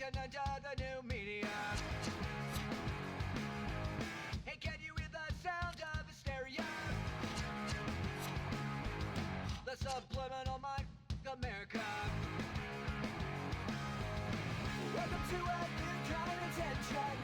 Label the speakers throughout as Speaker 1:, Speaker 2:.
Speaker 1: a ninja, the new media. Hey, can you hear the sound of hysteria? The subliminal mind, America. Welcome to a new kind of attention.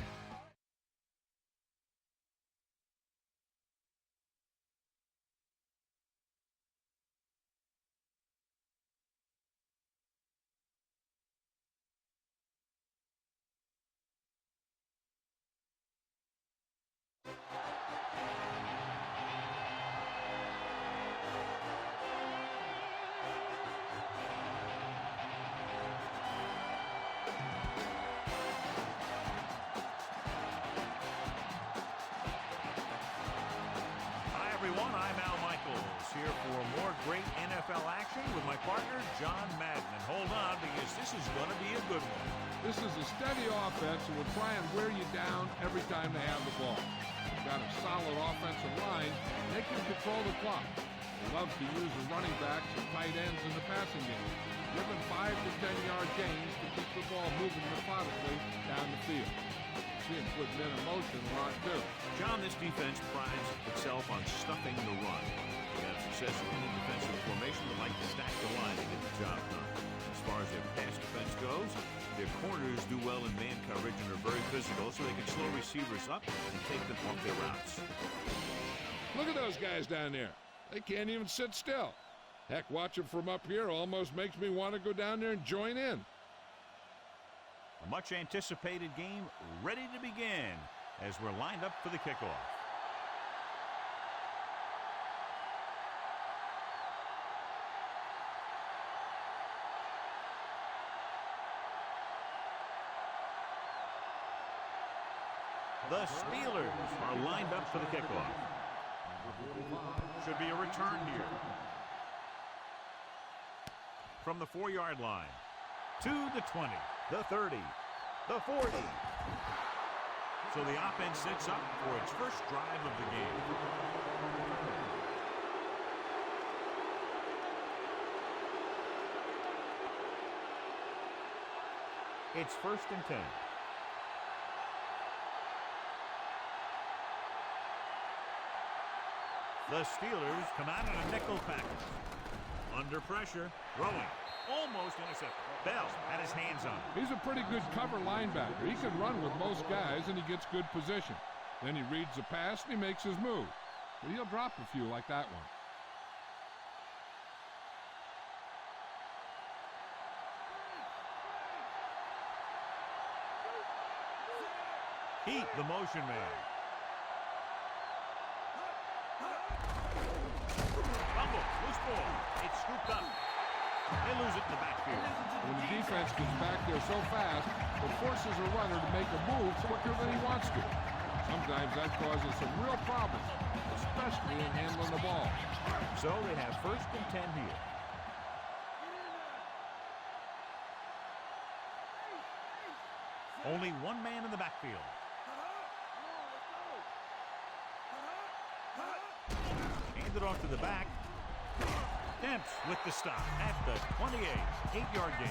Speaker 2: Everyone, I'm Al Michaels here for more great NFL action with my partner John Madden. And hold on, because this is going to be a good one.
Speaker 3: This is a steady offense and will try and wear you down every time they have the ball. They've got a solid offensive line. They can control the clock. They love to use the running backs and tight ends in the passing game. Give them 5 to 10-yard gains to keep the ball moving methodically down the field. See him put men in motion a lot too.
Speaker 2: John, this defense prides itself on stuffing the run. They have success in any defensive formation that like to stack the line to get the job done. As far as their pass defense goes, their corners do well in man coverage and are very physical, so they can slow receivers up and take them off their routes.
Speaker 3: Look at those guys down there. They can't even sit still. Heck, watching from up here almost makes me want to go down there and join in.
Speaker 2: A much-anticipated game ready to begin as we're lined up for the kickoff. The Steelers are lined up for the kickoff. Should be a return here. From the 4-yard line to the 20. The 30, the 40. So the offense sets up for its first drive of the game. It's 1st and 10. The Steelers come out in a nickel package. Under pressure, throwing. Almost intercepted. Bell had his hands on it.
Speaker 3: He's a pretty good cover linebacker. He can run with most guys, and he gets good position. Then he reads the pass, and he makes his move. But he'll drop a few like that one.
Speaker 2: Heat, the motion man. Fumble, loose ball. It's scooped up. They lose it in the backfield.
Speaker 3: When the defense gets back there so fast, it forces a runner to make a move quicker than he wants to. Sometimes that causes some real problems, especially in handling the ball.
Speaker 2: So they have 1st and 10 here. Only one man in the backfield. Hand it off to the back. Dent with the stop at the 28, 8-yard gain.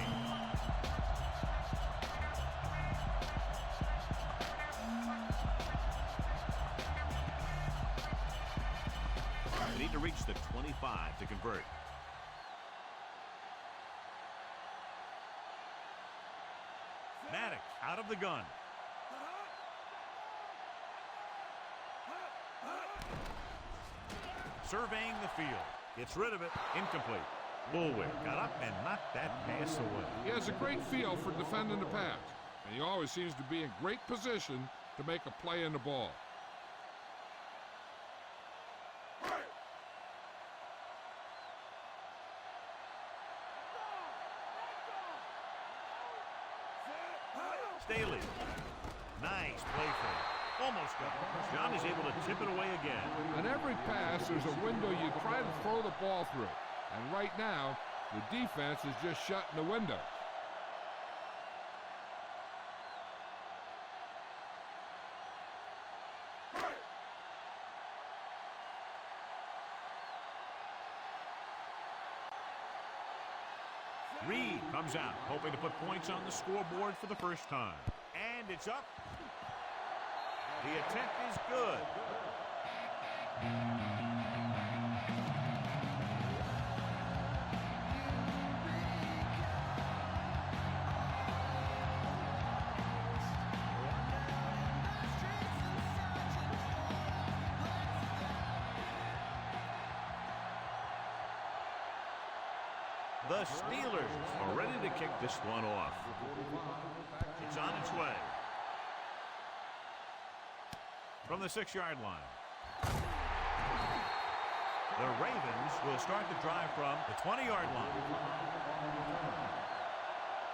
Speaker 2: They need to reach the 25 to convert. Maddox out of the gun. Surveying the field. Gets rid of it. Incomplete. Bullwick got up and knocked that pass away.
Speaker 3: He has a great feel for defending the pass, and he always seems to be in great position to make a play in the ball.
Speaker 2: Staley. Nice play fake. Almost got it. John is able to tip it away again.
Speaker 3: On every pass, there's a window you try to throw the ball through. And right now, the defense is just shutting the window.
Speaker 2: Reed comes out, hoping to put points on the scoreboard for the first time. And it's up. The attempt is good. The Steelers are ready to kick this one off. It's on its way. From the 6-yard line. The Ravens will start the drive from the 20-yard line.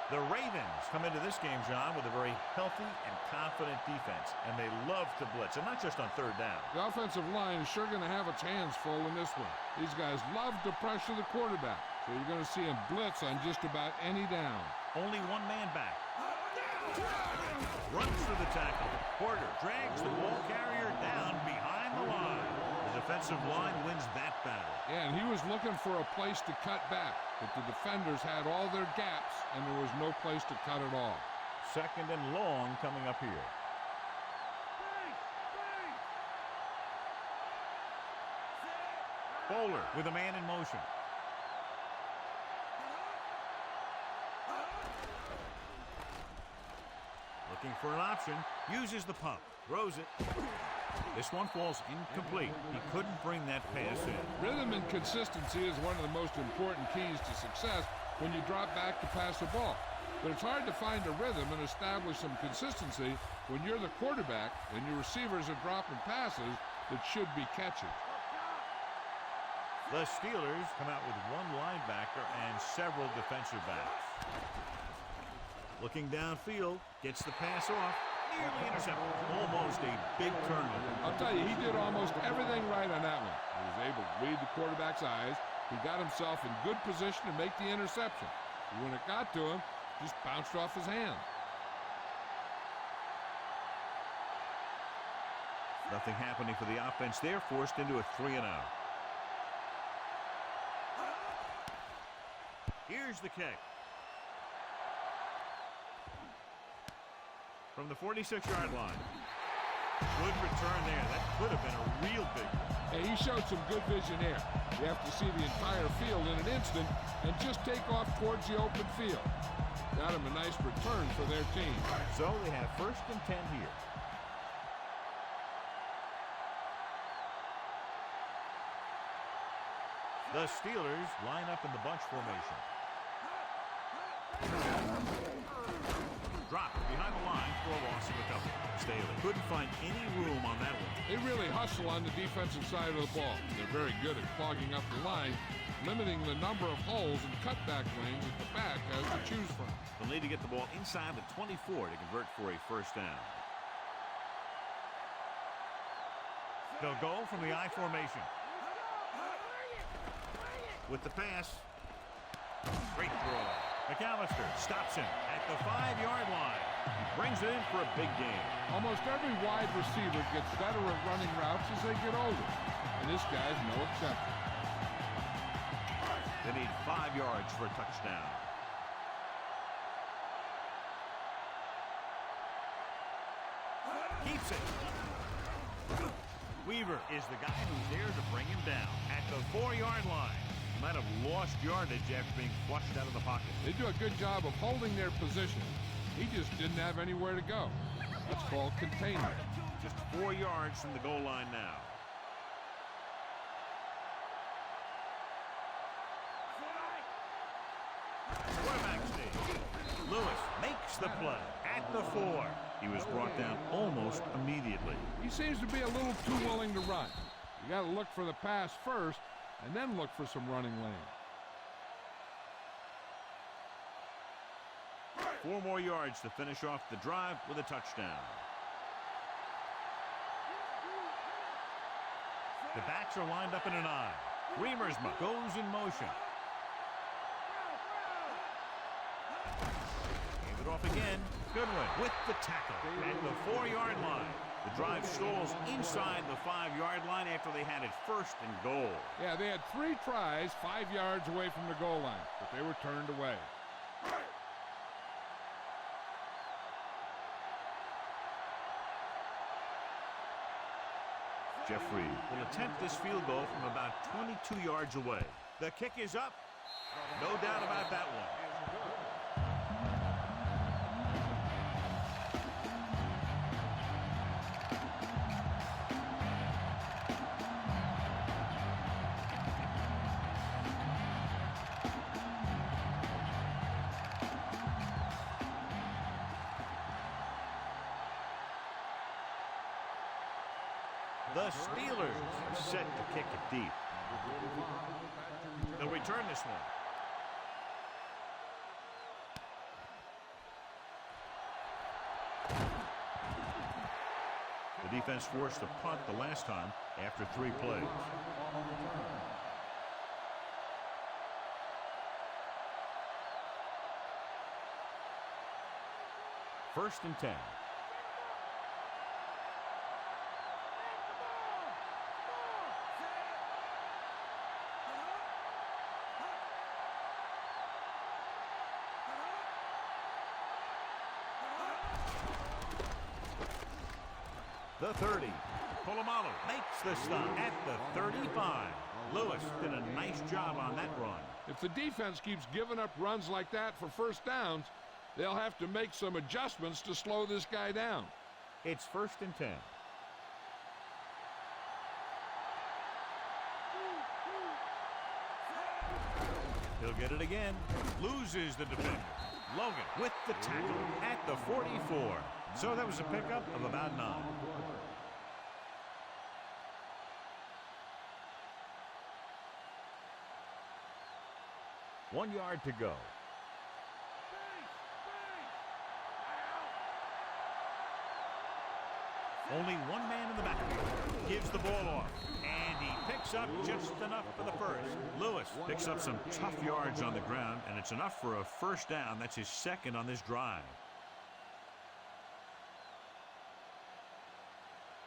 Speaker 2: The Ravens come into this game, John, with a very healthy and confident defense, and they love to blitz, and not just on third down.
Speaker 3: The offensive line is sure going to have its hands full in this one. These guys love to pressure the quarterback, so you're going to see him blitz on just about any down.
Speaker 2: Only one man back. Runs through the tackle. Porter drags the ball carrier down behind the line. The defensive line wins that battle.
Speaker 3: Yeah, and he was looking for a place to cut back, but the defenders had all their gaps, and there was no place to cut at all.
Speaker 2: Second and long coming up here. Bowler with a man in motion. Looking for an option, uses the pump, throws it. This one falls incomplete. He couldn't bring that pass in.
Speaker 3: Rhythm and consistency is one of the most important keys to success when you drop back to pass a ball. But it's hard to find a rhythm and establish some consistency when you're the quarterback and your receivers are dropping passes that should be catches.
Speaker 2: The Steelers come out with one linebacker and several defensive backs. Looking downfield, gets the pass off, nearly intercepted. Almost a big turnover.
Speaker 3: I'll tell you, he did almost everything right on that one. He was able to read the quarterback's eyes. He got himself in good position to make the interception. When it got to him, just bounced off his hand.
Speaker 2: Nothing happening for the offense there, forced into a 3-and-out. Here's the kick. From the 46-yard line. Good return there. That could have been a real big one.
Speaker 3: Hey, he showed some good vision there. You have to see the entire field in an instant and just take off towards the open field. Got him a nice return for their team.
Speaker 2: So they have 1st and 10 here. The Steelers line up in the bunch formation. Drop behind the line for a loss of a couple. Staley couldn't find any room on that one.
Speaker 3: They really hustle on the defensive side of the ball. They're very good at clogging up the line, limiting the number of holes and cutback lanes that the back has to choose from.
Speaker 2: They'll need to get the ball inside the 24 to convert for a 1st down. They'll go from the I formation. With the pass. Great throw. McAllister stops him at the 5-yard line. Brings it in for a big gain.
Speaker 3: Almost every wide receiver gets better at running routes as they get older, and this guy's no exception.
Speaker 2: They need 5 yards for a touchdown. Keeps it. Weaver is the guy who's there to bring him down at the 4-yard line. Might have lost yardage after being flushed out of the pocket.
Speaker 3: They do a good job of holding their position. He just didn't have anywhere to go. That's called containment.
Speaker 2: Just 4 yards from the goal line now. Quarterback sneak. Lewis makes the play at the 4. He was brought down almost immediately.
Speaker 3: He seems to be a little too willing to run. You got to look for the pass first, and then look for some running lane.
Speaker 2: 4 more yards to finish off the drive with a touchdown. The backs are lined up in an I. Reamersma goes in motion. Gave it off again. Goodwin with the tackle at the 4-yard line. The drive stalls inside the 5-yard line after they had it 1st and goal.
Speaker 3: Yeah, they had 3 tries 5 yards away from the goal line, but they were turned away.
Speaker 2: Jeffrey will attempt this field goal from about 22 yards away. The kick is up. No doubt about that one. The Steelers are set to kick it deep. They'll return this one. The defense forced a punt the last time after 3 plays. First and 10. The 30. Polamalu makes the stop at the 35. Lewis did a nice job on that run.
Speaker 3: If the defense keeps giving up runs like that for first downs, they'll have to make some adjustments to slow this guy down.
Speaker 2: It's first and 10. He'll get it again. Loses the defender. Logan with the tackle at the 44. So that was a pickup of about 9. One yard to go. Only one man in the backfield. Gives the ball off. And he picks up just enough for the first. Lewis picks up some tough yards on the ground, and it's enough for a first down. That's his second on this drive.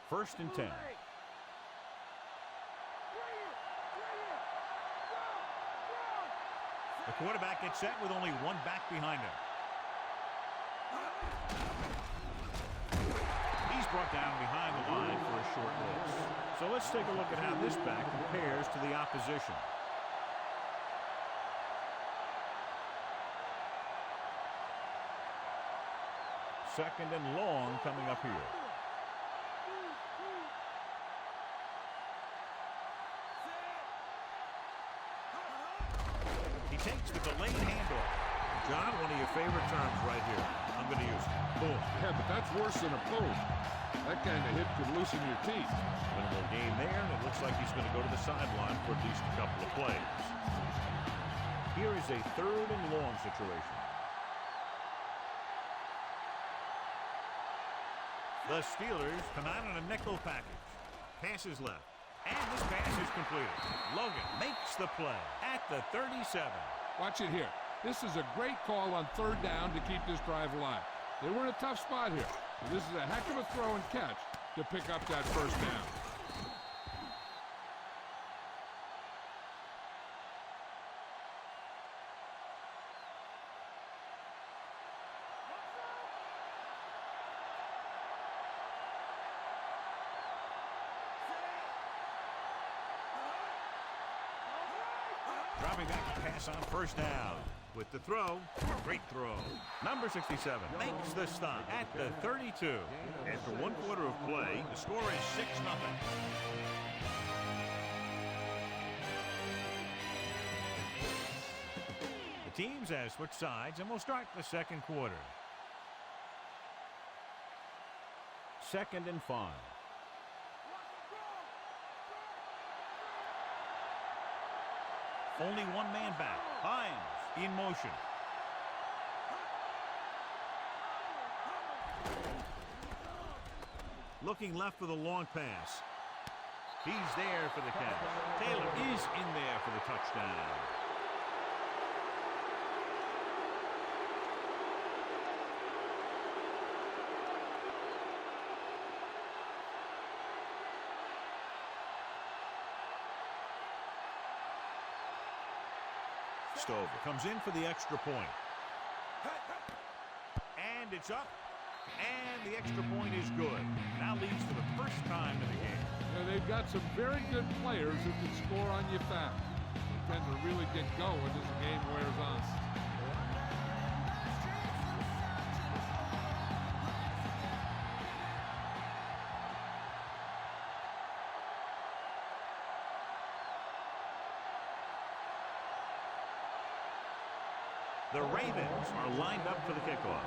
Speaker 2: First and 10. The quarterback gets set with only one back behind him. He's brought down behind the line for a short loss. So let's take a look at how this back compares to the opposition. Second and long coming up here. He takes the delayed handoff. John, one of your favorite terms right here. I'm going to use it. Boom.
Speaker 3: Yeah, but that's worse than a post. That kind of hit could loosen your teeth.
Speaker 2: Minimal gain there, and it looks like he's going to go to the sideline for at least a couple of plays. Here is a third and long situation. The Steelers come out in a nickel package. Pass is left. And this pass is completed. Logan makes the play at the 37.
Speaker 3: Watch it here. This is a great call on third down to keep this drive alive. They were in a tough spot here. This is a heck of a throw and catch to pick up that first down.
Speaker 2: Dropping back to pass on first down. With the throw, great throw. Number 67 makes the stop at the 32. After 1 quarter of play, the score is 6-0. The teams have switched sides, and we'll start the second quarter. Second and 5. Only one man back. Hines in motion. Looking left for the long pass. He's there for the catch. Taylor is in there for the touchdown. Stover comes in for the extra point. And it's up. And the extra point is good. Now leads for the first time in the game.
Speaker 3: Yeah, they've got some very good players who can score on you fast. They tend to really get going as the game wears on.
Speaker 2: The Ravens are lined up for the kickoff.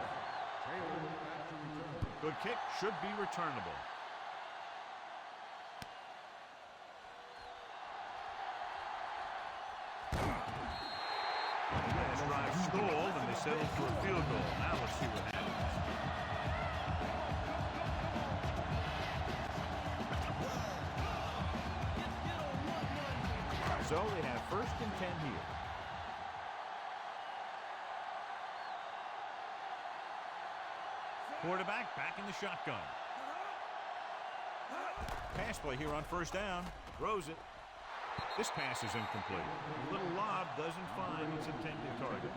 Speaker 2: Good kick, should be returnable. Last drive stalled, and they settled for a field goal. Now let's see what happens. So they have 1st and 10 here. Quarterback back in the shotgun. Pass play here on 1st down. Throws it. This pass is incomplete. A little lob doesn't find its intended target.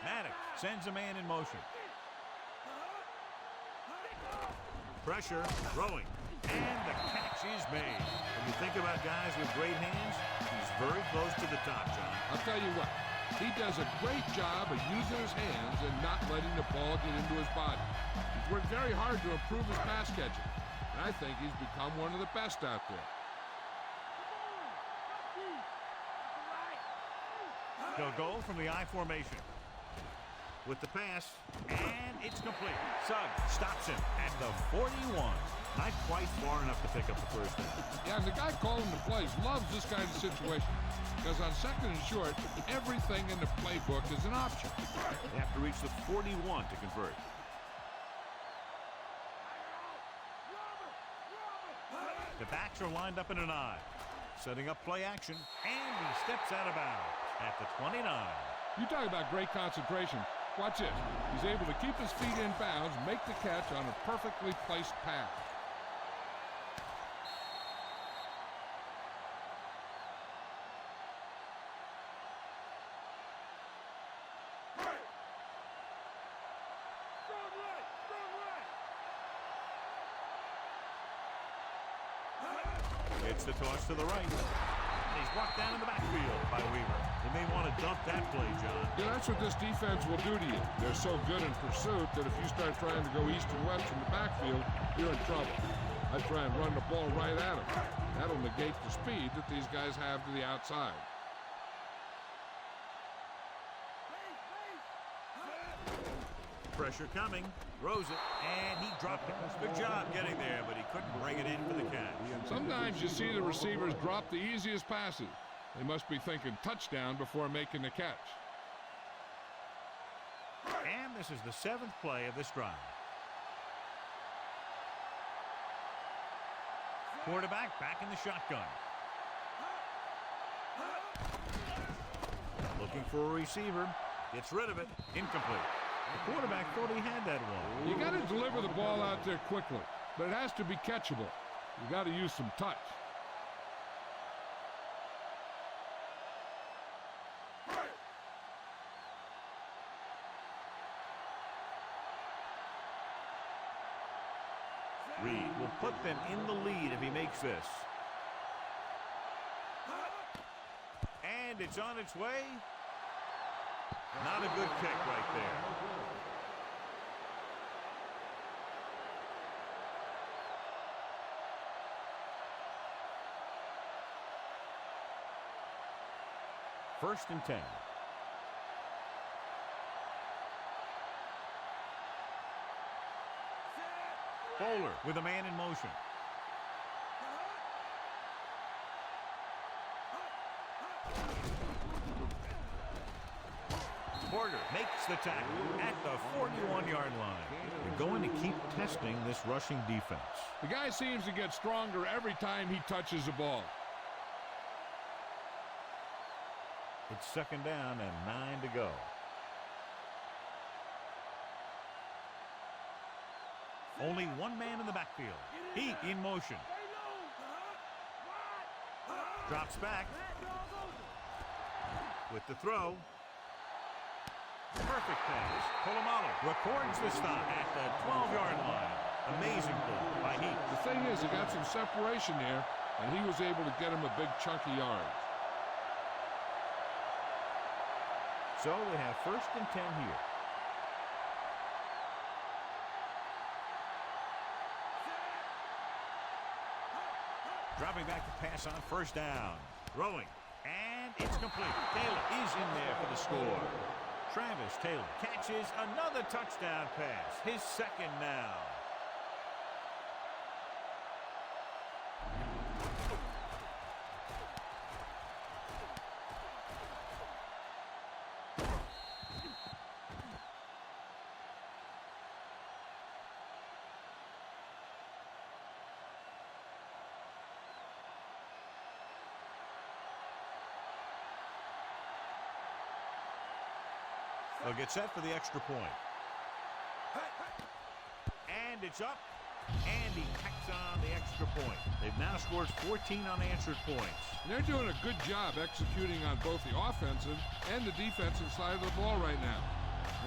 Speaker 2: Madden sends a man in motion. Pressure, throwing, and the catch is made. When you think about guys with great hands, he's very close to the top, John.
Speaker 3: I'll tell you what, he does a great job of using his hands and not letting the ball get into his body. He's worked very hard to improve his pass catching, and I think he's become one of the best out there.
Speaker 2: They'll go from the I formation. With the pass, and it's complete. Suggs stops him at the 41. Not quite far enough to pick up the 1st down.
Speaker 3: Yeah, and the guy calling the plays loves this kind of situation because on 2nd and short, everything in the playbook is an option.
Speaker 2: They have to reach the 41 to convert. The backs are lined up in an I. Setting up play action, and he steps out of bounds at the 29.
Speaker 3: You talk about great concentration. Watch this. He's able to keep his feet in bounds, make the catch on a perfectly placed pass.
Speaker 2: It's the toss to the right. He's brought down in the backfield by Weaver. They may want to dump that play, John.
Speaker 3: Yeah, that's what this defense will do to you. They're so good in pursuit that if you start trying to go east and west in the backfield, you're in trouble. I try and run the ball right at them. That'll negate the speed that these guys have to the outside.
Speaker 2: Pressure coming. Throws it, and he dropped it. Good job getting there, but he couldn't bring it in for the catch.
Speaker 3: Sometimes you see the receivers drop the easiest passes. They must be thinking touchdown before making the catch.
Speaker 2: And this is the 7th play of this drive. Quarterback back in the shotgun. Looking for a receiver. Gets rid of it. Incomplete. The quarterback thought he had that one.
Speaker 3: You got to deliver the ball out there quickly, but it has to be catchable. You got to use some touch.
Speaker 2: Reed will put them in the lead if he makes this. And it's on its way. Not a good kick right there. First and 10. Bowler with a man in motion. Porter makes the tackle at the 41-yard line. They're going to keep testing this rushing defense.
Speaker 3: The guy seems to get stronger every time he touches the ball.
Speaker 2: It's 2nd down and 9 to go. Only one man in the backfield. Heat in motion. Drops back. With the throw. Perfect pass. Polamalu records the stop at the 12-yard line. Amazing play by Heat.
Speaker 3: The thing is, he got some separation there, and he was able to get him a big chunk of yards.
Speaker 2: So we have 1st and 10 here. Dropping back to pass on 1st down. Throwing. And it's complete. Taylor is in there for the score. Travis Taylor catches another touchdown pass. His 2nd now. They'll get set for the extra point. And it's up. And he tacks on the extra point. They've now scored 14 unanswered points.
Speaker 3: And they're doing a good job executing on both the offensive and the defensive side of the ball right now.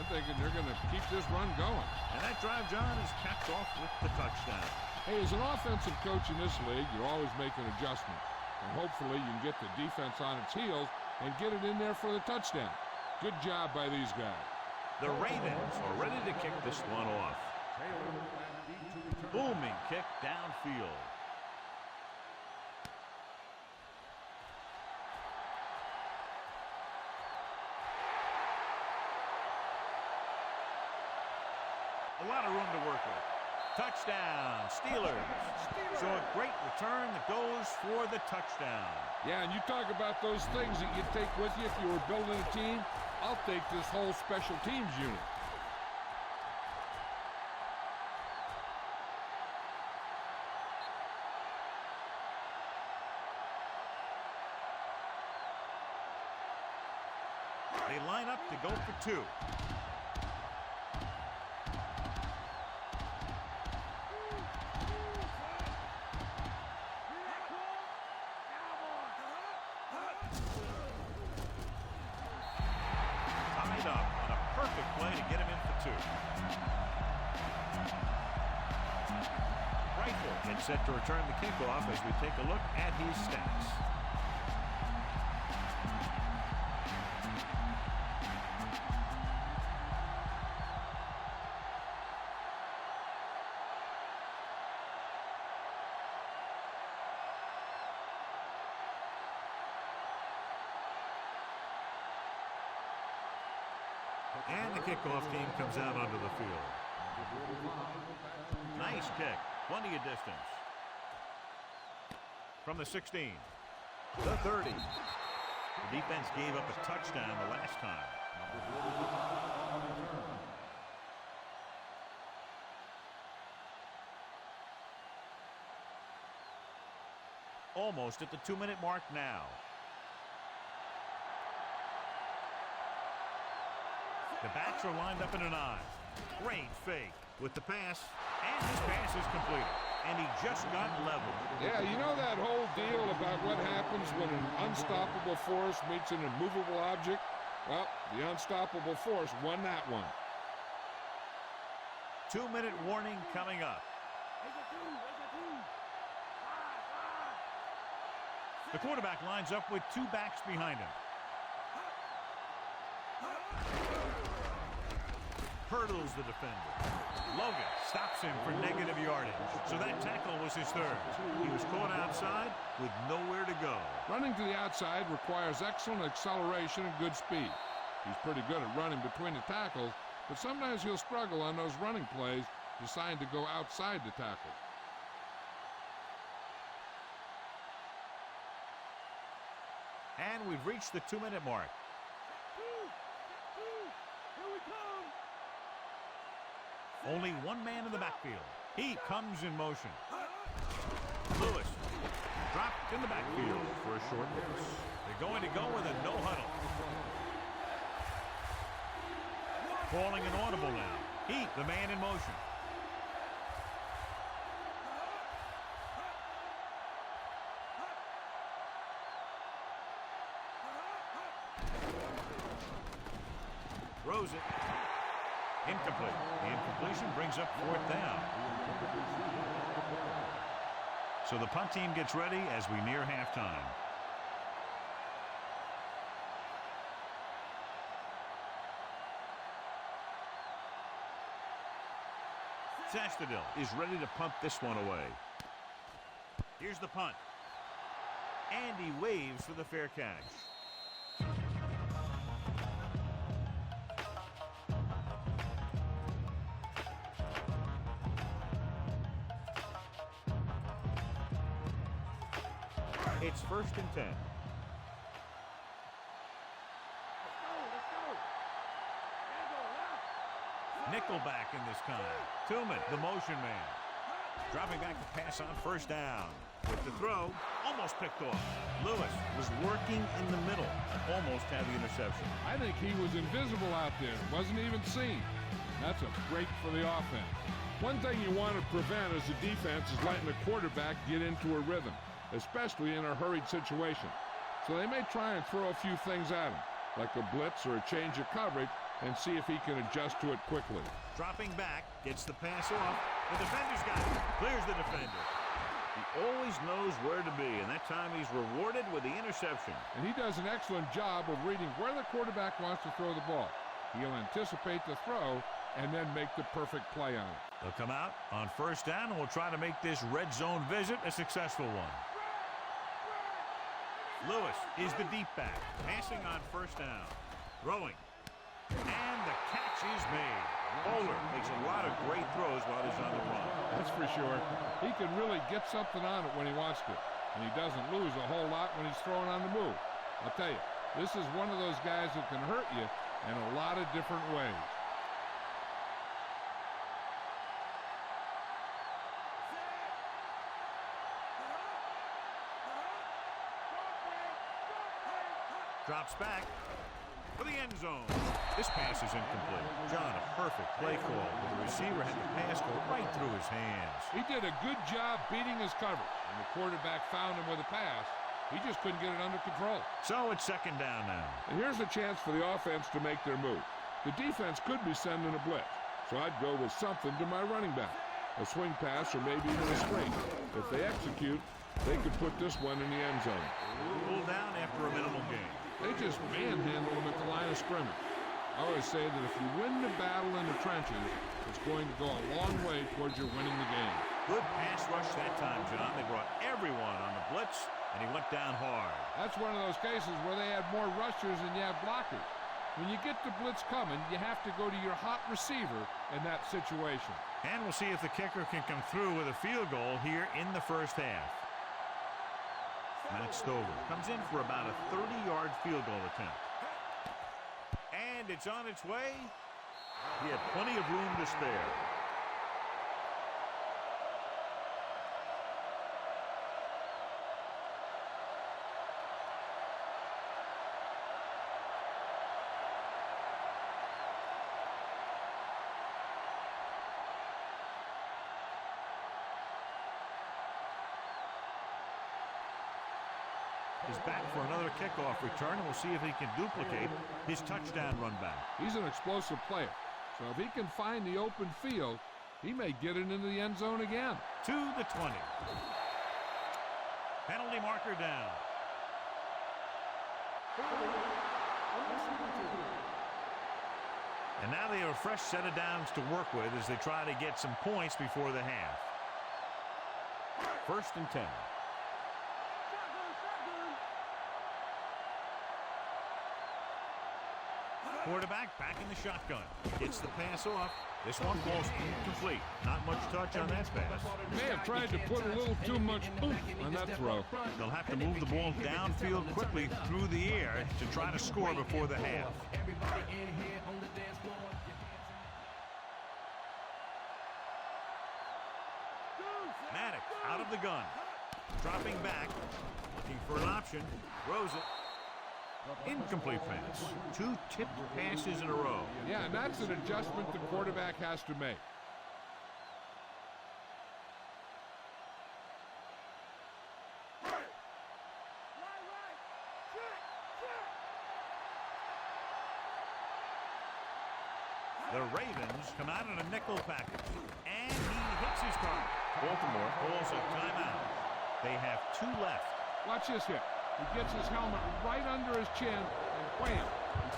Speaker 3: I'm thinking they're going to keep this run going.
Speaker 2: And that drive, John, is capped off with the touchdown.
Speaker 3: Hey, as an offensive coach in this league, you're always making adjustments. And hopefully you can get the defense on its heels and get it in there for the touchdown. Good job by these guys.
Speaker 2: The Ravens are ready to kick this one off. Booming kick downfield. A lot of room to work with. Touchdown, Steelers. So a great return that goes for the touchdown.
Speaker 3: Yeah, and you talk about those things that you take with you if you were building a team. I'll take this whole special teams unit.
Speaker 2: They line up to go for 2. Tied up on a perfect play to get him in for 2. Rifle gets set to return the kickoff as we take a look at his stats. And the kickoff team comes out onto the field. Nice kick. Plenty of distance. From the 16. The 30. The defense gave up a touchdown the last time. Almost at the 2-minute mark now. The backs are lined up in an eye. Great fake with the pass, and his pass is completed. And he just got leveled.
Speaker 3: Yeah, you know that whole deal about what happens when an unstoppable force meets an immovable object? Well, the unstoppable force won that one.
Speaker 2: 2-minute warning coming up. The quarterback lines up with 2 backs behind him. Hurdles the defender. Logan stops him for negative yardage. So that tackle was his 3rd. He was caught outside with nowhere to go.
Speaker 3: Running to the outside requires excellent acceleration and good speed. He's pretty good at running between the tackles, but sometimes he'll struggle on those running plays designed to go outside the tackle.
Speaker 2: And we've reached the 2-minute mark. Only one man in the backfield. He comes in motion. Lewis dropped in the backfield for a short loss. They're going to go with a no huddle. Calling an audible now. Heat, the man in motion. Throws it. Incomplete. The incompletion brings up 4th down. So the punt team gets ready as we near halftime. Sastadil is ready to punt this one away. Here's the punt. And he waves for the fair catch. It's 1st and 10. Nickelback in this time. Tillman, the motion man. Dropping back to pass on 1st down. With the throw, almost picked off. Lewis was working in the middle. Almost had the interception.
Speaker 3: I think he was invisible out there. Wasn't even seen. That's a break for the offense. One thing you want to prevent as a defense is letting the quarterback get into a rhythm, especially in a hurried situation. So they may try and throw a few things at him, like a blitz or a change of coverage, and see if he can adjust to it quickly.
Speaker 2: Dropping back, gets the pass off. The defender's got it. Clears the defender. He always knows where to be, and that time he's rewarded with the interception.
Speaker 3: And he does an excellent job of reading where the quarterback wants to throw the ball. He'll anticipate the throw and then make the perfect play on it.
Speaker 2: They'll come out on 1st down, and we'll try to make this red zone visit a successful one. Lewis is the deep back, passing on 1st down. Throwing. And the catch is made. Bowler makes a lot of great throws while he's on the run.
Speaker 3: That's for sure. He can really get something on it when he wants to. And he doesn't lose a whole lot when he's throwing on the move. I'll tell you, this is one of those guys that can hurt you in a lot of different ways.
Speaker 2: Drops back for the end zone. This pass is incomplete. John, a perfect play call. The receiver had the pass go right through his hands.
Speaker 3: He did a good job beating his coverage, and the quarterback found him with a pass. He just couldn't get it under control.
Speaker 2: So it's 2nd down now.
Speaker 3: And here's a chance for the offense to make their move. The defense could be sending a blitz, so I'd go with something to my running back. A swing pass or maybe even a screen. If they execute, they could put this one in the end zone.
Speaker 2: Pulled down after a minimal gain.
Speaker 3: They just manhandle them at the line of scrimmage. I always say that if you win the battle in the trenches, it's going to go a long way towards your winning the game.
Speaker 2: Good pass rush that time, John. They brought everyone on the blitz, and he went down hard.
Speaker 3: That's one of those cases where they have more rushers than you have blockers. When you get the blitz coming, you have to go to your hot receiver in that situation.
Speaker 2: And we'll see if the kicker can come through with a field goal here in the 1st half. Matt Stover comes in for about a 30-yard field goal attempt. And it's on its way. He had plenty of room to spare. Is back for another kickoff return, and we'll see if he can duplicate his touchdown run back.
Speaker 3: He's an explosive player, so if he can find the open field, he may get it into the end zone again.
Speaker 2: To the 20. Penalty marker down. And now they have a fresh set of downs to work with as they try to get some points before the half. 1st and 10. Quarterback back in the shotgun. Gets the pass off. This one falls incomplete. Not much touch on that pass.
Speaker 3: May have tried to put a little too much oomph on that throw.
Speaker 2: They'll have to move the ball downfield quickly through the air to try to score before the half. Maddox out of the gun. Dropping back. Looking for an option. Throws it. Incomplete pass. 2 tipped passes in a row.
Speaker 3: Yeah, and that's an adjustment the quarterback has to make.
Speaker 2: The Ravens come out in a nickel package, and he hits his target. Baltimore calls a timeout. They have 2 left.
Speaker 3: Watch this hit. He gets his helmet right under his chin, and wham,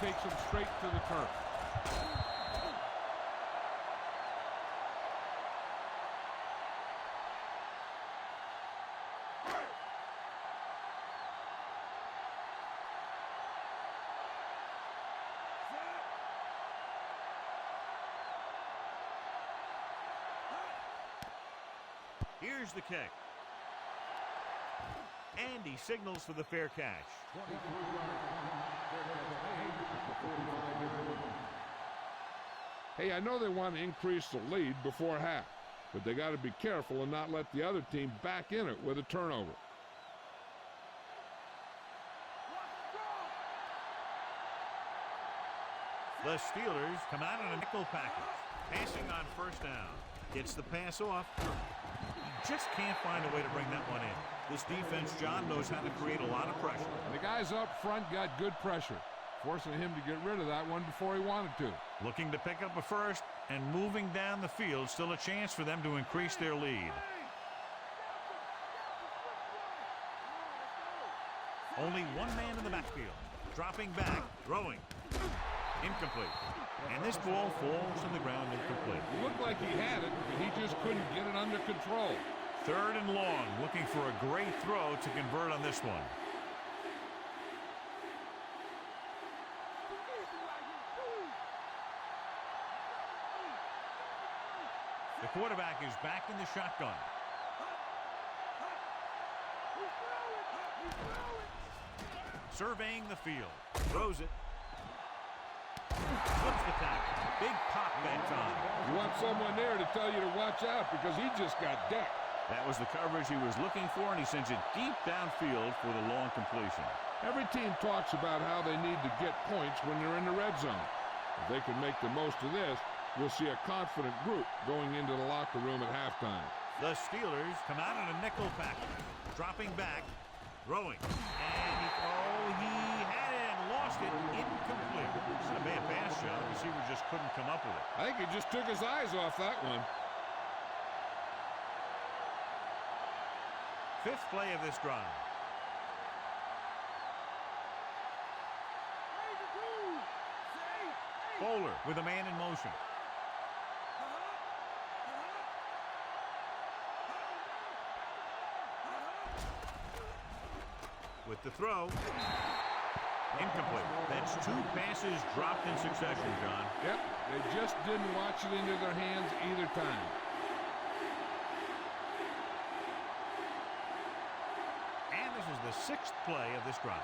Speaker 3: he takes him straight to the turf.
Speaker 2: Here's the kick. And he signals for the fair catch.
Speaker 3: Hey, I know they want to increase the lead before half, but they got to be careful and not let the other team back in it with a turnover.
Speaker 2: The Steelers come out in a nickel package. Passing on first down. Gets the pass off. He just can't find a way to bring that one in. This defense, John, knows how to create a lot of pressure.
Speaker 3: And the guys up front got good pressure, forcing him to get rid of that one before he wanted to.
Speaker 2: Looking to pick up a first and moving down the field. Still a chance for them to increase their lead. Only one man in the backfield. Dropping back, throwing. Incomplete. And this ball falls to the ground incomplete.
Speaker 3: It looked like he had it, but he just couldn't get it under control.
Speaker 2: 3rd and long, looking for a great throw to convert on this one. The quarterback is back in the shotgun. Surveying the field. Throws it. Flips the tackle. Big pop that time.
Speaker 3: You want someone there to tell you to watch out because he just got decked.
Speaker 2: That was the coverage he was looking for, and he sends it deep downfield for the long completion.
Speaker 3: Every team talks about how they need to get points when they're in the red zone. If they can make the most of this, we'll see a confident group going into the locker room at halftime.
Speaker 2: The Steelers come out in a nickel package. Dropping back, throwing. And he had it and lost it. Incomplete. It's a bad pass, John. The receiver just couldn't come up with it.
Speaker 3: I think he just took his eyes off that one.
Speaker 2: 5th play of this drive. Bowler with a man in motion. With the throw. Incomplete. That's 2 passes dropped in succession, John.
Speaker 3: Yep, they just didn't watch it into their hands either time.
Speaker 2: And this is the 6th play of this drive.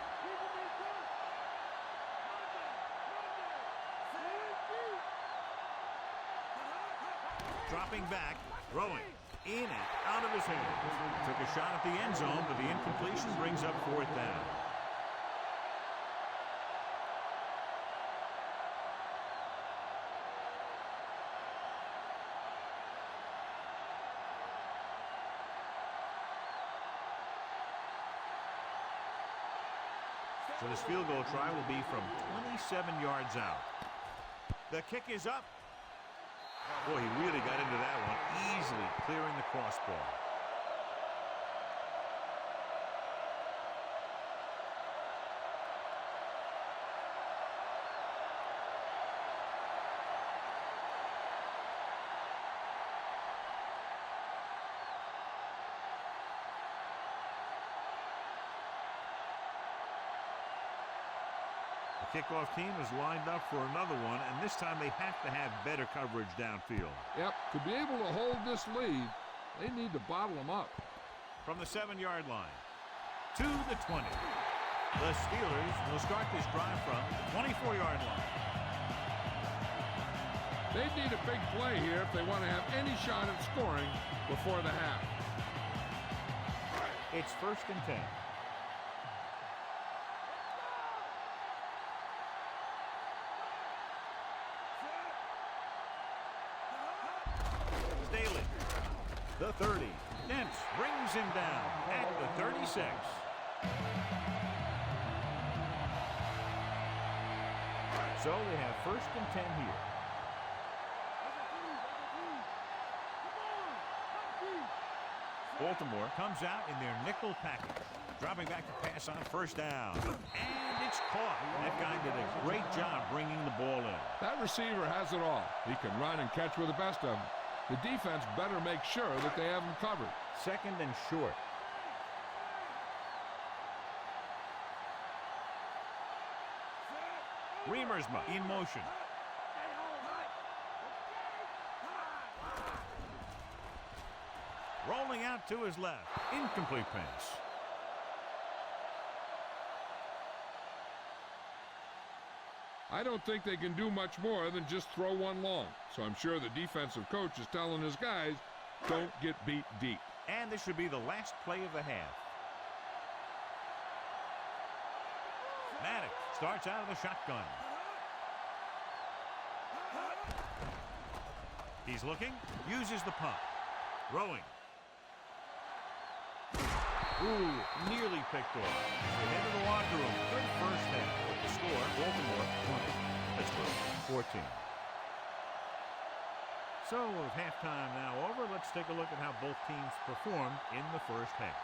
Speaker 2: Dropping back, throwing, in and out of his hands. Took a shot at the end zone, but the incompletion brings up 4th down. So this field goal try will be from 27 yards out. The kick is up. Boy, he really got into that one, easily clearing the crossbar. Kickoff team is lined up for another one, and this time they have to have better coverage downfield.
Speaker 3: Yep, to be able to hold this lead, they need to bottle them up.
Speaker 2: From the 7-yard line to the 20. The Steelers will start this drive from the 24-yard line.
Speaker 3: They need a big play here if they want to have any shot at scoring before the half.
Speaker 2: It's 1st and 10. The 30. Dent brings him down at the 36. So they have 1st and 10 here. Baltimore comes out in their nickel package. Dropping back to pass on first down. And it's caught. That guy did a great job bringing the ball in.
Speaker 3: That receiver has it all. He can run and catch with the best of them. The defense better make sure that they have him covered.
Speaker 2: Second and short. Remersma in motion. Rolling out to his left. Incomplete pass.
Speaker 3: I don't think they can do much more than just throw one long. So I'm sure the defensive coach is telling his guys, don't get beat deep.
Speaker 2: And this should be the last play of the half. Madden starts out of the shotgun. He's looking, uses the punt. Throwing. Ooh, nearly picked off. They head to the locker room. Good first half. The score, Baltimore 20, Pittsburgh 14. So with halftime now over, let's take a look at how both teams performed in the first half.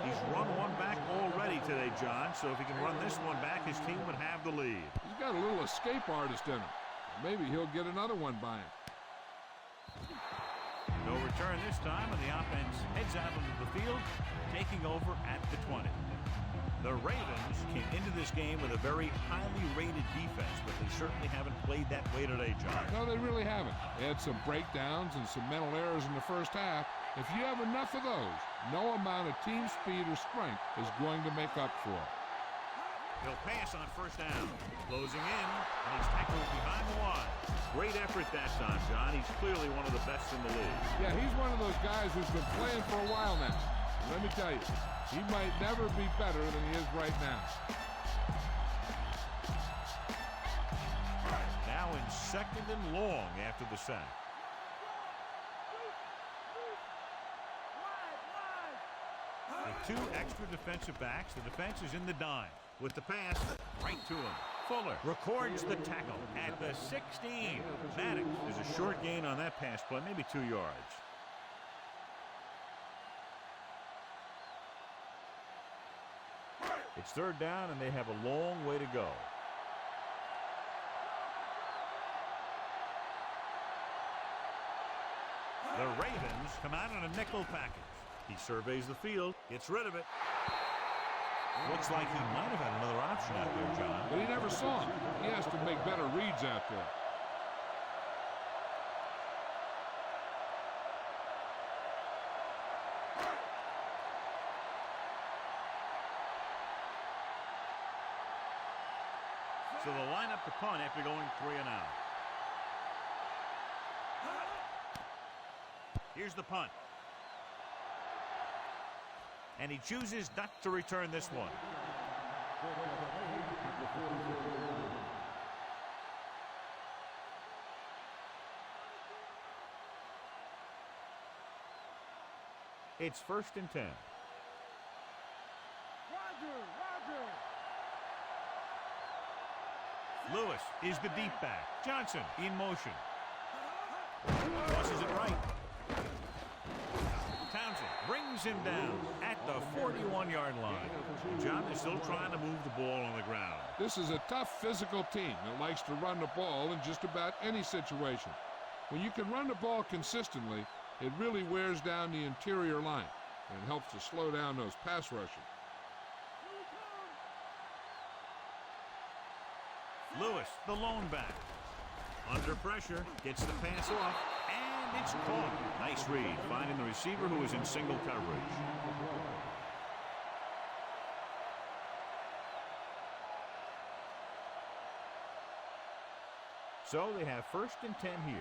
Speaker 2: He's run one back already today, John, so if he can run this one back, his team would have the lead.
Speaker 3: He's got a little escape artist in him. Maybe he'll get another one by him.
Speaker 2: No return this time, and the offense heads out into the field, taking over at the 20. The Ravens came into this game with a very highly rated defense, but they certainly haven't played that way today, John.
Speaker 3: No, they really haven't. They had some breakdowns and some mental errors in the first half. If you have enough of those, no amount of team speed or strength is going to make up for it.
Speaker 2: He'll pass on first down. Closing in, and he's tackled behind the line. Great effort that time, John. He's clearly one of the best in the league.
Speaker 3: Yeah, he's one of those guys who's been playing for a while now. Let me tell you, he might never be better than he is right now.
Speaker 2: Now in second and long after the sack. The two extra defensive backs. The defense is in the dime. With the pass, right to him. Fuller records the tackle at the 16. Madden is a short gain on that pass play, maybe 2 yards. It's third down, and they have a long way to go. The Ravens come out on a nickel package. He surveys the field, gets rid of it. Looks like he might have had another option out there, John.
Speaker 3: But he never saw him. He has to make better reads out there.
Speaker 2: So they'll line up the punt after going 3 and out. Here's the punt. And he chooses not to return this one. It's first and 10. Lewis is the deep back. Johnson in motion. Tosses it right. Townsend brings him down at the 41-yard line. John is still trying to move the ball on the ground.
Speaker 3: This is a tough physical team that likes to run the ball in just about any situation. When you can run the ball consistently, it really wears down the interior line, and it helps to slow down those pass rushers.
Speaker 2: Lewis, the lone back. Under pressure, gets the pass off, and it's caught. Nice read, finding the receiver who is in single coverage. So they have first and 10 here.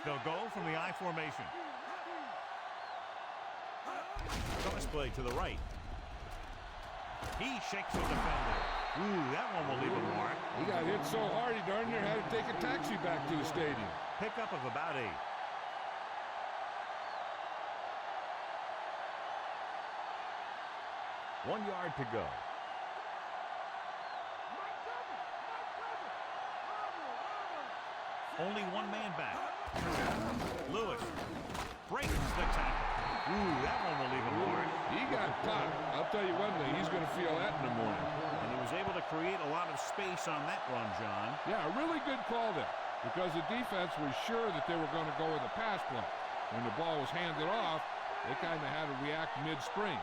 Speaker 2: They'll go from the I formation. Toss play to the right. He shakes the defender. Ooh, that one will leave a mark.
Speaker 3: He got hit so hard he darn near had to take a taxi back to the stadium.
Speaker 2: Pickup of about 8. 1 yard to go. Only one man back. Lewis breaks the tackle. Ooh, that one will leave him hard.
Speaker 3: He got caught. I'll tell you one thing, he's going to feel that in the morning.
Speaker 2: And he was able to create a lot of space on that run, John.
Speaker 3: Yeah, a really good call there because the defense was sure that they were going to go with a pass play. When the ball was handed off, they kind of had to react mid-spring.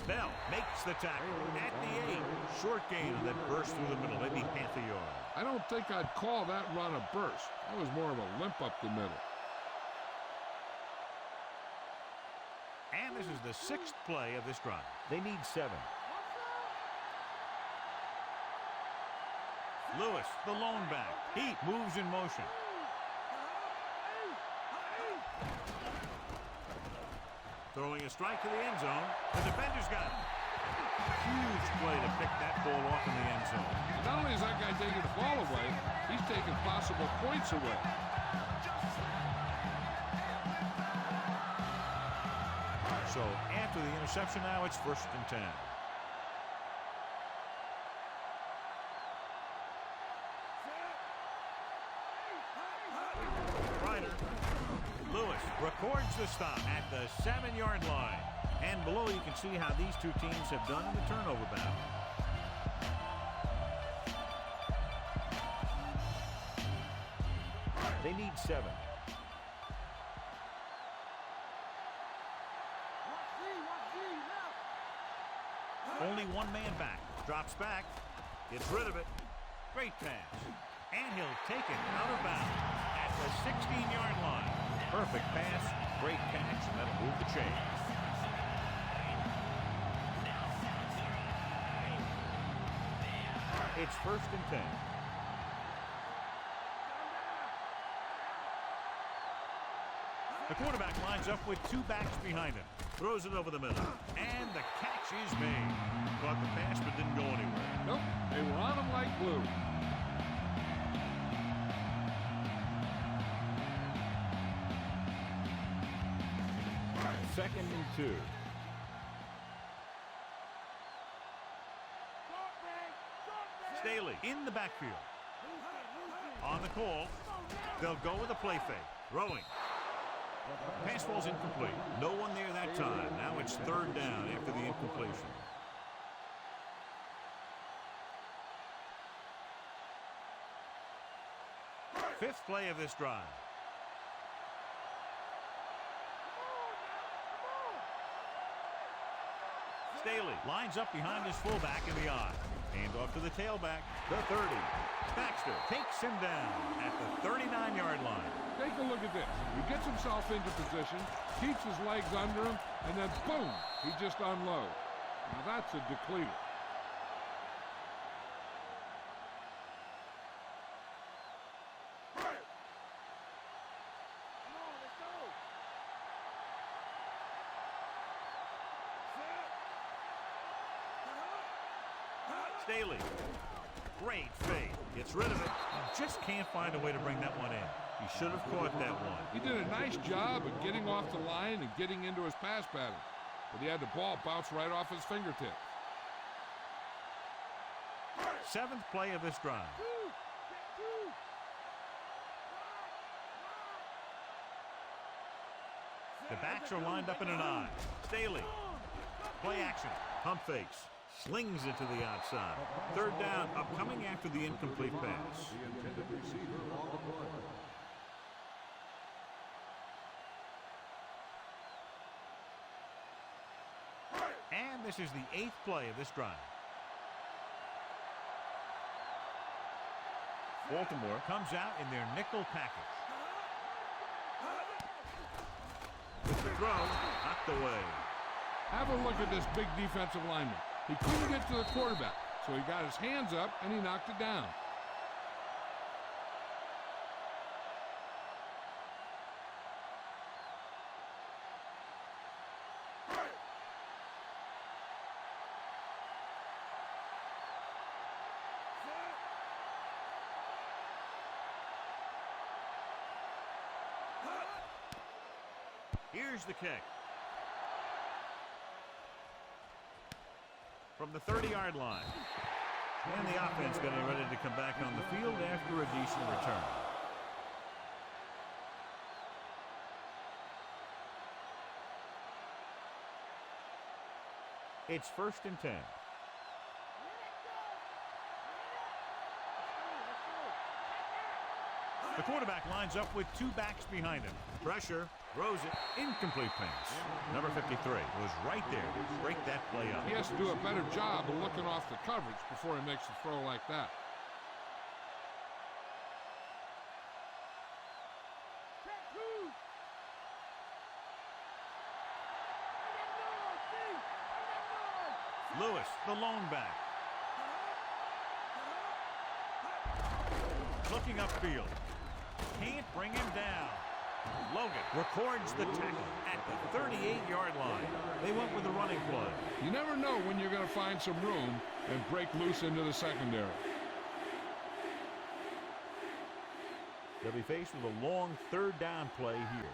Speaker 2: Bell makes the tackle at the 8. Short gain and then burst through the middle, maybe half a yard.
Speaker 3: I don't think I'd call that run a burst. That was more of a limp up the middle.
Speaker 2: And this is the 6th play of this drive. They need 7. Lewis, the lone back. He moves in motion. Throwing a strike to the end zone. The defender's got it. Huge play to pick that ball off in the end zone.
Speaker 3: And not only is that guy taking the ball away, he's taking possible points away.
Speaker 2: So after the interception now, it's 1st and 10. Lewis records the stop at the 7-yard line. And below you can see how these two teams have done in the turnover battle. They need 7. Only one man back. Drops back. Gets rid of it. Great pass. And he'll take it out of bounds at the 16-yard line. Perfect pass, great catch, and that'll move the chains. It's 1st and 10. The quarterback lines up with 2 backs behind him. Throws it over the middle. And the catch is made. Caught the pass but didn't go anywhere.
Speaker 3: Nope, they were on him like glue.
Speaker 2: 2nd and 2. Staley in the backfield. On the call. They'll go with a play fake. Throwing. Pass ball's incomplete. No one there that time. Now it's 3rd down after the incompletion. Fifth play of this drive. Staley lines up behind his fullback in the I. Hand off to the tailback, the 30. Baxter takes him down at the 39-yard line.
Speaker 3: Take a look at this. He gets himself into position, keeps his legs under him, and then boom, he just unloads. Now that's a depleter.
Speaker 2: Staley, great fake, gets rid of it, just can't find a way to bring that one in. He should have caught that one.
Speaker 3: He did a nice job of getting off the line and getting into his pass pattern, but he had the ball bounce right off his fingertips.
Speaker 2: 7th play of this drive. The backs are lined up in an I. Staley, play action, pump fakes. Slings it to the outside. 3rd down, upcoming after the incomplete pass. And this is the 8th play of this drive. Baltimore comes out in their nickel package. With the throw, knocked away.
Speaker 3: Have a look at this big defensive lineman. He couldn't get to the quarterback, so he got his hands up and he knocked it down.
Speaker 2: Here's the kick. From the 30-yard line. And the offense getting ready to come back on the field after a decent return. It's 1st and 10. The quarterback lines up with 2 backs behind him. Pressure, throws it, incomplete pass. Number 53 was right there to break that play up.
Speaker 3: He has to do a better job of looking off the coverage before he makes a throw like that.
Speaker 2: Lewis, the lone back. Looking upfield. Can't bring him down. Logan records the tackle at the 38-yard line. They went with the running play.
Speaker 3: You never know when you're going to find some room and break loose into the secondary.
Speaker 2: They'll be faced with a long 3rd down play here.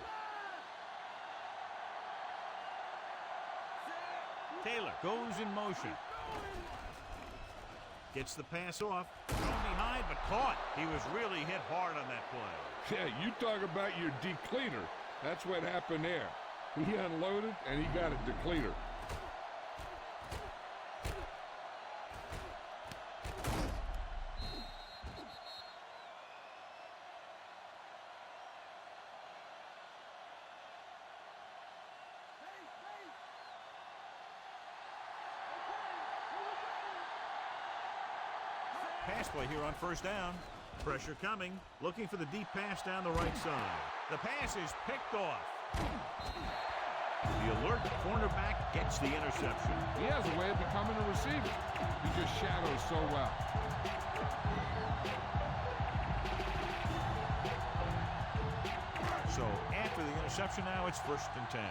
Speaker 2: Taylor goes in motion. Gets the pass off. Thrown behind, but caught. He was really hit hard on that play.
Speaker 3: Yeah, you talk about your decleater. That's what happened there. He unloaded, and he got a decleater.
Speaker 2: Pass play here on 1st down. Pressure coming. Looking for the deep pass down the right side. The pass is picked off. The alert cornerback gets the interception.
Speaker 3: He has a way of becoming a receiver. He just shadows so well.
Speaker 2: So after the interception now, it's 1st and 10.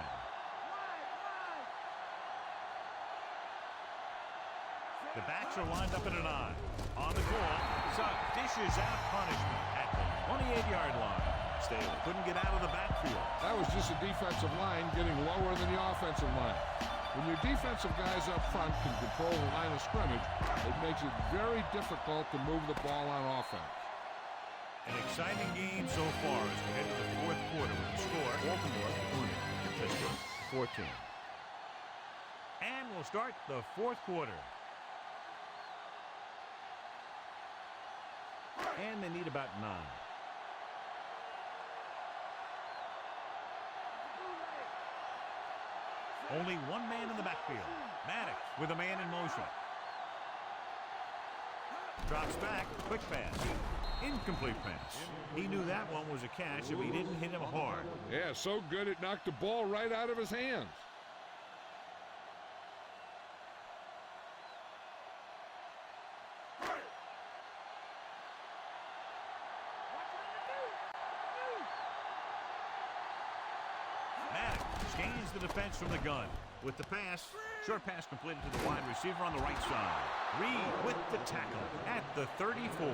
Speaker 2: The backs are lined up in an I. On the goal, Sugg dishes out punishment at the 28-yard line. Staley couldn't get out of the backfield.
Speaker 3: That was just a defensive line getting lower than the offensive line. When your defensive guys up front can control the line of scrimmage, it makes it very difficult to move the ball on offense.
Speaker 2: An exciting game so far as we head to the 4th quarter with the score. Baltimore 20, Pittsburgh 14. And we'll start the 4th quarter. And they need about 9. Only one man in the backfield. Maddox with a man in motion. Drops back. Quick pass. Incomplete pass. He knew that one was a catch if he didn't hit him hard.
Speaker 3: Yeah, so good it knocked the ball right out of his hands.
Speaker 2: Scans the defense from the gun. With the pass, short pass completed to the wide receiver on the right side. Reed with the tackle at the 34.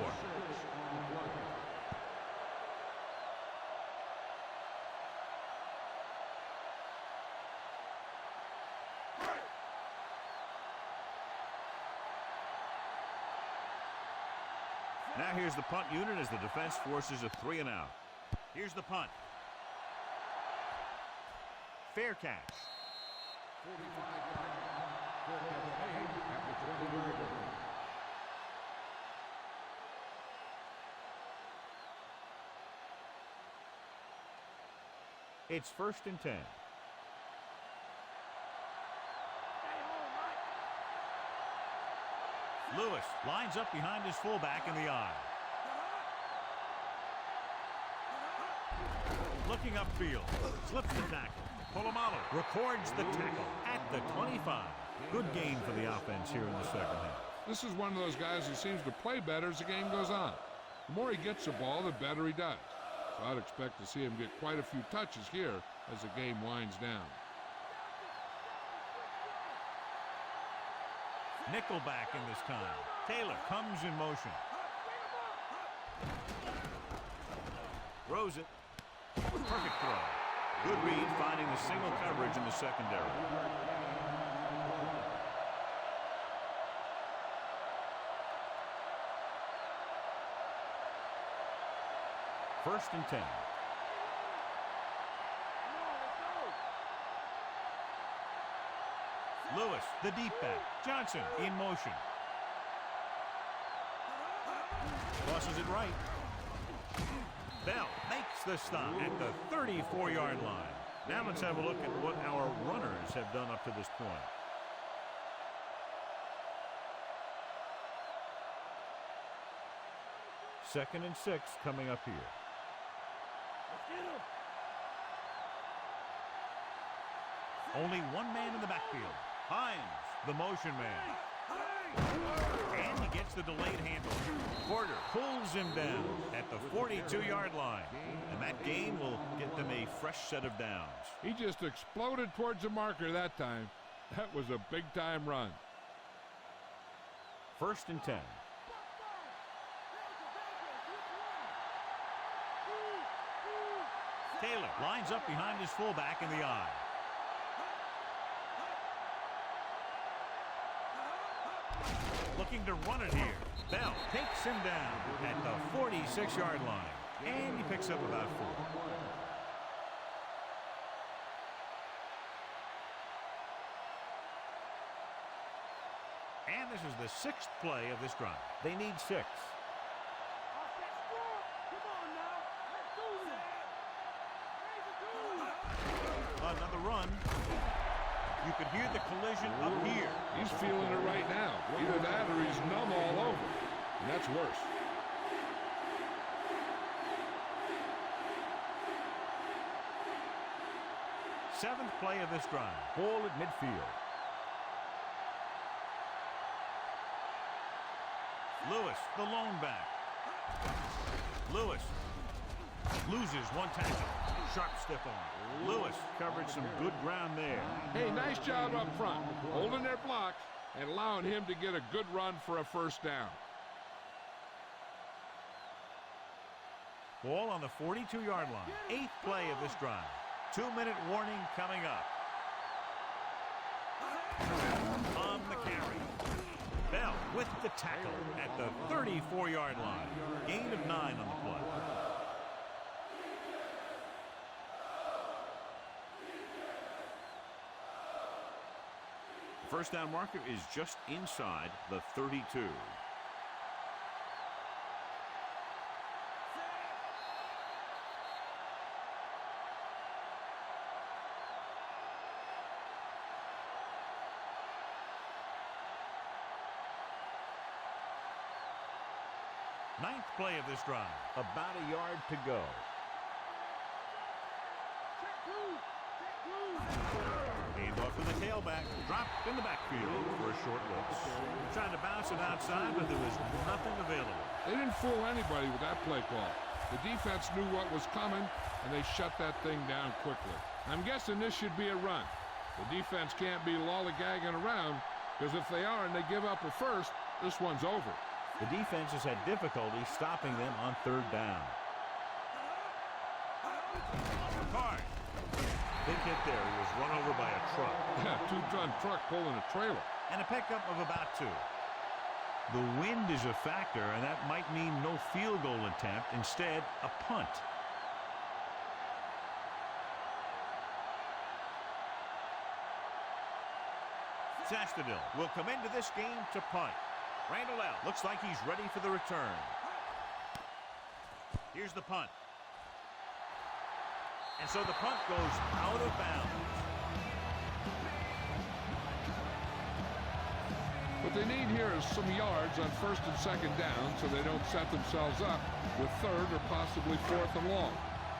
Speaker 2: Now here's the punt unit as the defense forces a 3 and out. Here's the punt. Fair catch. It's 1st and 10. Lewis lines up behind his fullback in the I. Looking upfield. Slips the tackle. Polamalu records the tackle at the 25. Good game for the offense here in the second half.
Speaker 3: This is one of those guys who seems to play better as the game goes on. The more he gets the ball, the better he does. So I'd expect to see him get quite a few touches here as the game winds down.
Speaker 2: Nickelback in this time. Taylor comes in motion. Throws it. Perfect throw. Good read, finding the single coverage in the secondary. First and 10. Lewis, the deep back. Johnson in motion. Crosses it right. Bell makes the stop at the 34-yard line. Now let's have a look at what our runners have done up to this point. Second and 6 coming up here. Only one man in the backfield. Hines, the motion man. And he gets the delayed handle. Porter pulls him down at the 42-yard line. And that gain will get them a fresh set of downs.
Speaker 3: He just exploded towards the marker that time. That was a big-time run.
Speaker 2: First and 10. Taylor lines up behind his fullback in the I. Looking to run it here. Bell takes him down at the 46-yard line. And he picks up about 4. And this is the 6th play of this drive. They need 6. Another run. You could hear the collision up here.
Speaker 3: He's feeling it right now. Either that or he's numb all over. And that's worse.
Speaker 2: Seventh play of this drive. Ball at midfield. Lewis, the lone back. Lewis loses one tackle. Sharp stiff arm. Lewis covered some good ground there.
Speaker 3: Hey, nice job up front, holding their blocks and allowing him to get a good run for a first down.
Speaker 2: Ball on the 42-yard line. 8th play of this drive. 2-minute warning coming up. On the carry. Bell with the tackle at the 34-yard line. Gain of 9 on the play. First down marker is just inside the 32. Ninth play of this drive. About a yard to go. Handoff to the tailback. Dropped in the backfield for a short loss. Tried to bounce it outside, but there was nothing available.
Speaker 3: They didn't fool anybody with that play call. The defense knew what was coming, and they shut that thing down quickly. I'm guessing this should be a run. The defense can't be lollygagging around, because if they are and they give up a first, this one's over.
Speaker 2: The defense has had difficulty stopping them on third down. Hard. Big hit there. He was run over by a truck.
Speaker 3: Yeah, 2-ton truck pulling a trailer.
Speaker 2: And a pickup of about 2. The wind is a factor, and that might mean no field goal attempt. Instead, a punt. Sastadil will come into this game to punt. Randall out. Looks like he's ready for the return. Here's the punt. And so the punt goes out of bounds.
Speaker 3: What they need here is some yards on first and second down so they don't set themselves up with third or possibly fourth and long.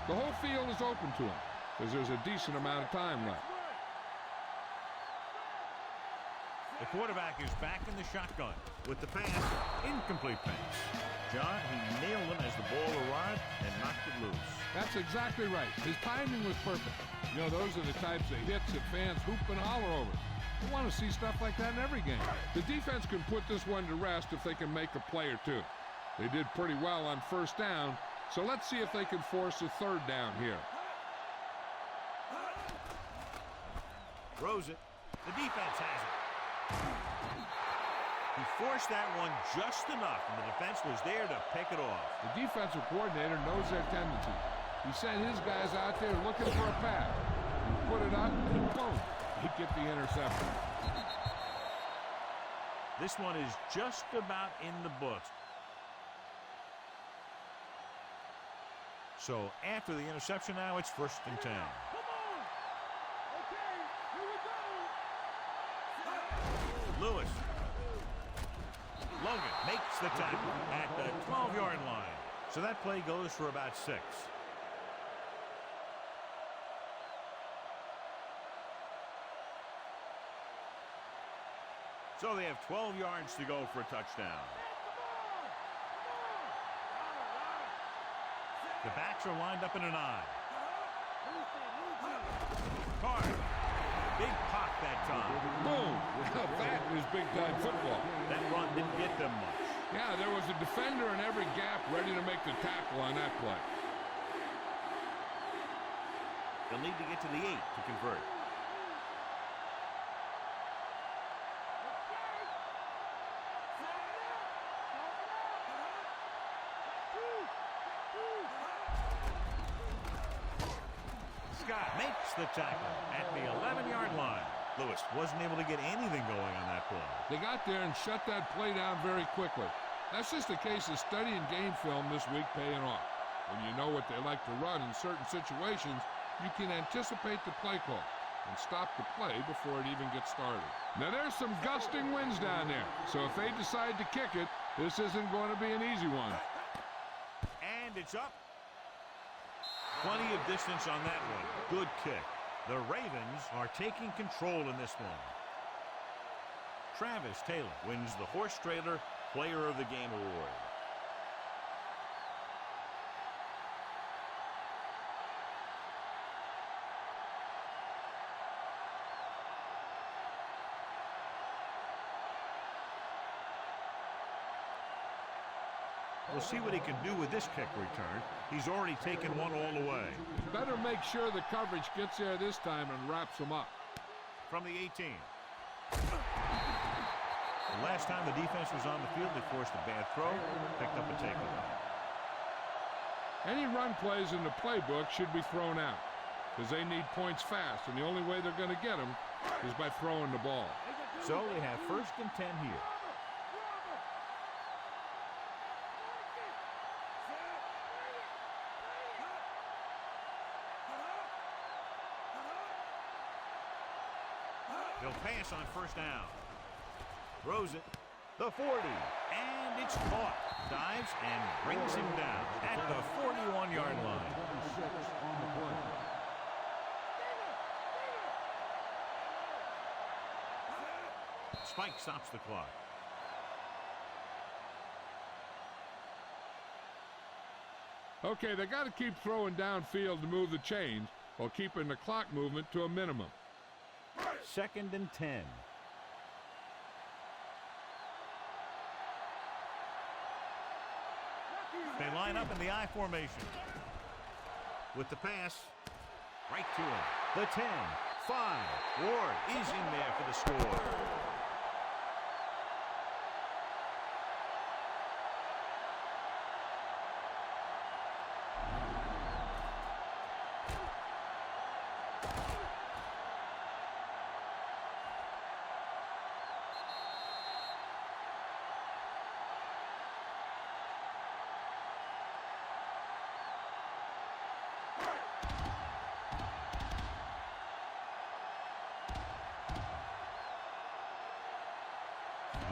Speaker 3: The whole field is open to them because there's a decent amount of time left.
Speaker 2: The quarterback is back in the shotgun with the pass. Incomplete pass. John, he nailed him as the ball arrived and knocked it loose.
Speaker 3: That's exactly right. His timing was perfect. You know, those are the types of hits that fans hoop and holler over. They want to see stuff like that in every game. The defense can put this one to rest if they can make a play or two. They did pretty well on first down, so let's see if they can force a third down here.
Speaker 2: Throws it. The defense has it. He forced that one just enough, and the defense was there to pick it off.
Speaker 3: The defensive coordinator knows their tendencies. He sent his guys out there looking for a pass. He put it up, and boom, he get the interception.
Speaker 2: This one is just about in the books. So after the interception now, it's 1st and 10. Lewis. Logan makes the tackle at the 12-yard line. So that play goes for about 6. So they have 12 yards to go for a touchdown. The backs are lined up in an I. Card. Big pop that time.
Speaker 3: Boom! Now that is big-time football.
Speaker 2: That run didn't get them much.
Speaker 3: Yeah, there was a defender in every gap ready to make the tackle on that play.
Speaker 2: They'll need to get to the 8 to convert. Scott makes the tackle at the 11-yard line. Lewis wasn't able to get anything going on that play.
Speaker 3: They got there and shut that play down very quickly. That's just a case of studying game film this week paying off. When you know what they like to run in certain situations, you can anticipate the play call and stop the play before it even gets started. Now there's some gusting winds down there, so if they decide to kick it, this isn't going to be an easy one.
Speaker 2: And it's up. Plenty of distance on that one. Good kick. The Ravens are taking control in this one. Travis Taylor wins the Horse Trailer Player of the Game award. We'll see what he can do with this kick return. He's already taken one all the way.
Speaker 3: Better make sure the coverage gets there this time and wraps him up.
Speaker 2: From the 18. The last time the defense was on the field, they forced a bad throw, picked up a takeaway.
Speaker 3: Any run plays in the playbook should be thrown out because they need points fast, and the only way they're going to get them is by throwing the ball.
Speaker 2: So they have 1st and 10 here. He'll pass on 1st down. Throws it. The 40. And it's caught. Dives and brings him down at the 41-yard line. Spike stops the clock.
Speaker 3: Okay, they got to keep throwing downfield to move the chains while keeping the clock movement to a minimum.
Speaker 2: 2nd and 10. They line up in the I formation. With the pass, right to him. The 10, 5. Ward is in there for the score.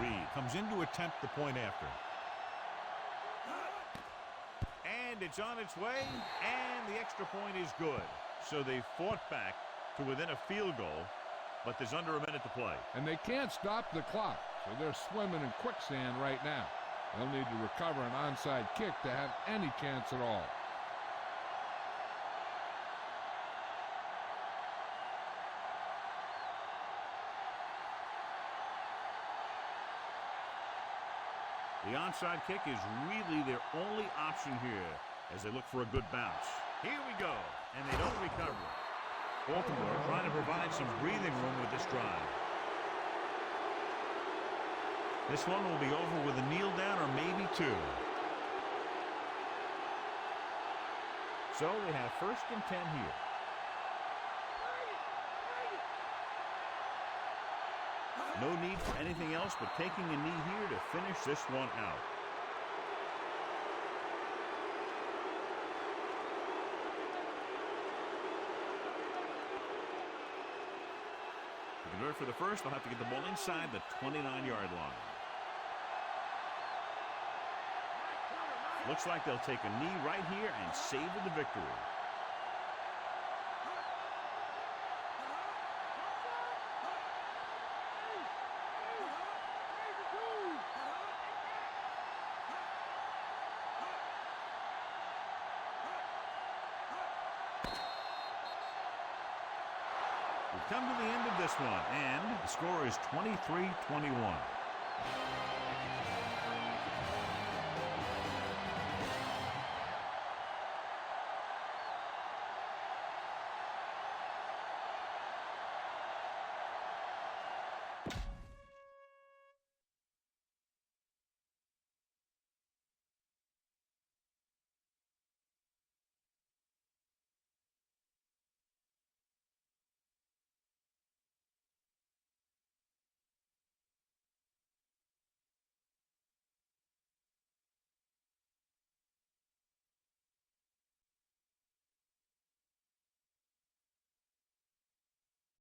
Speaker 2: Reed comes in to attempt the point after. And it's on its way, and the extra point is good. So they fought back to within a field goal, but there's under a minute to play.
Speaker 3: And they can't stop the clock, so they're swimming in quicksand right now. They'll need to recover an onside kick to have any chance at all.
Speaker 2: The onside kick is really their only option here as they look for a good bounce. Here we go, and they don't recover. Baltimore trying to provide some breathing room with this drive. This one will be over with a kneel down or maybe two. So they have 1st and 10 here. No need for anything else but taking a knee here to finish this one out. To convert for the first, they'll have to get the ball inside the 29-yard line. Looks like they'll take a knee right here and savor the victory. We've come to the end of this one, and the score is 23-21.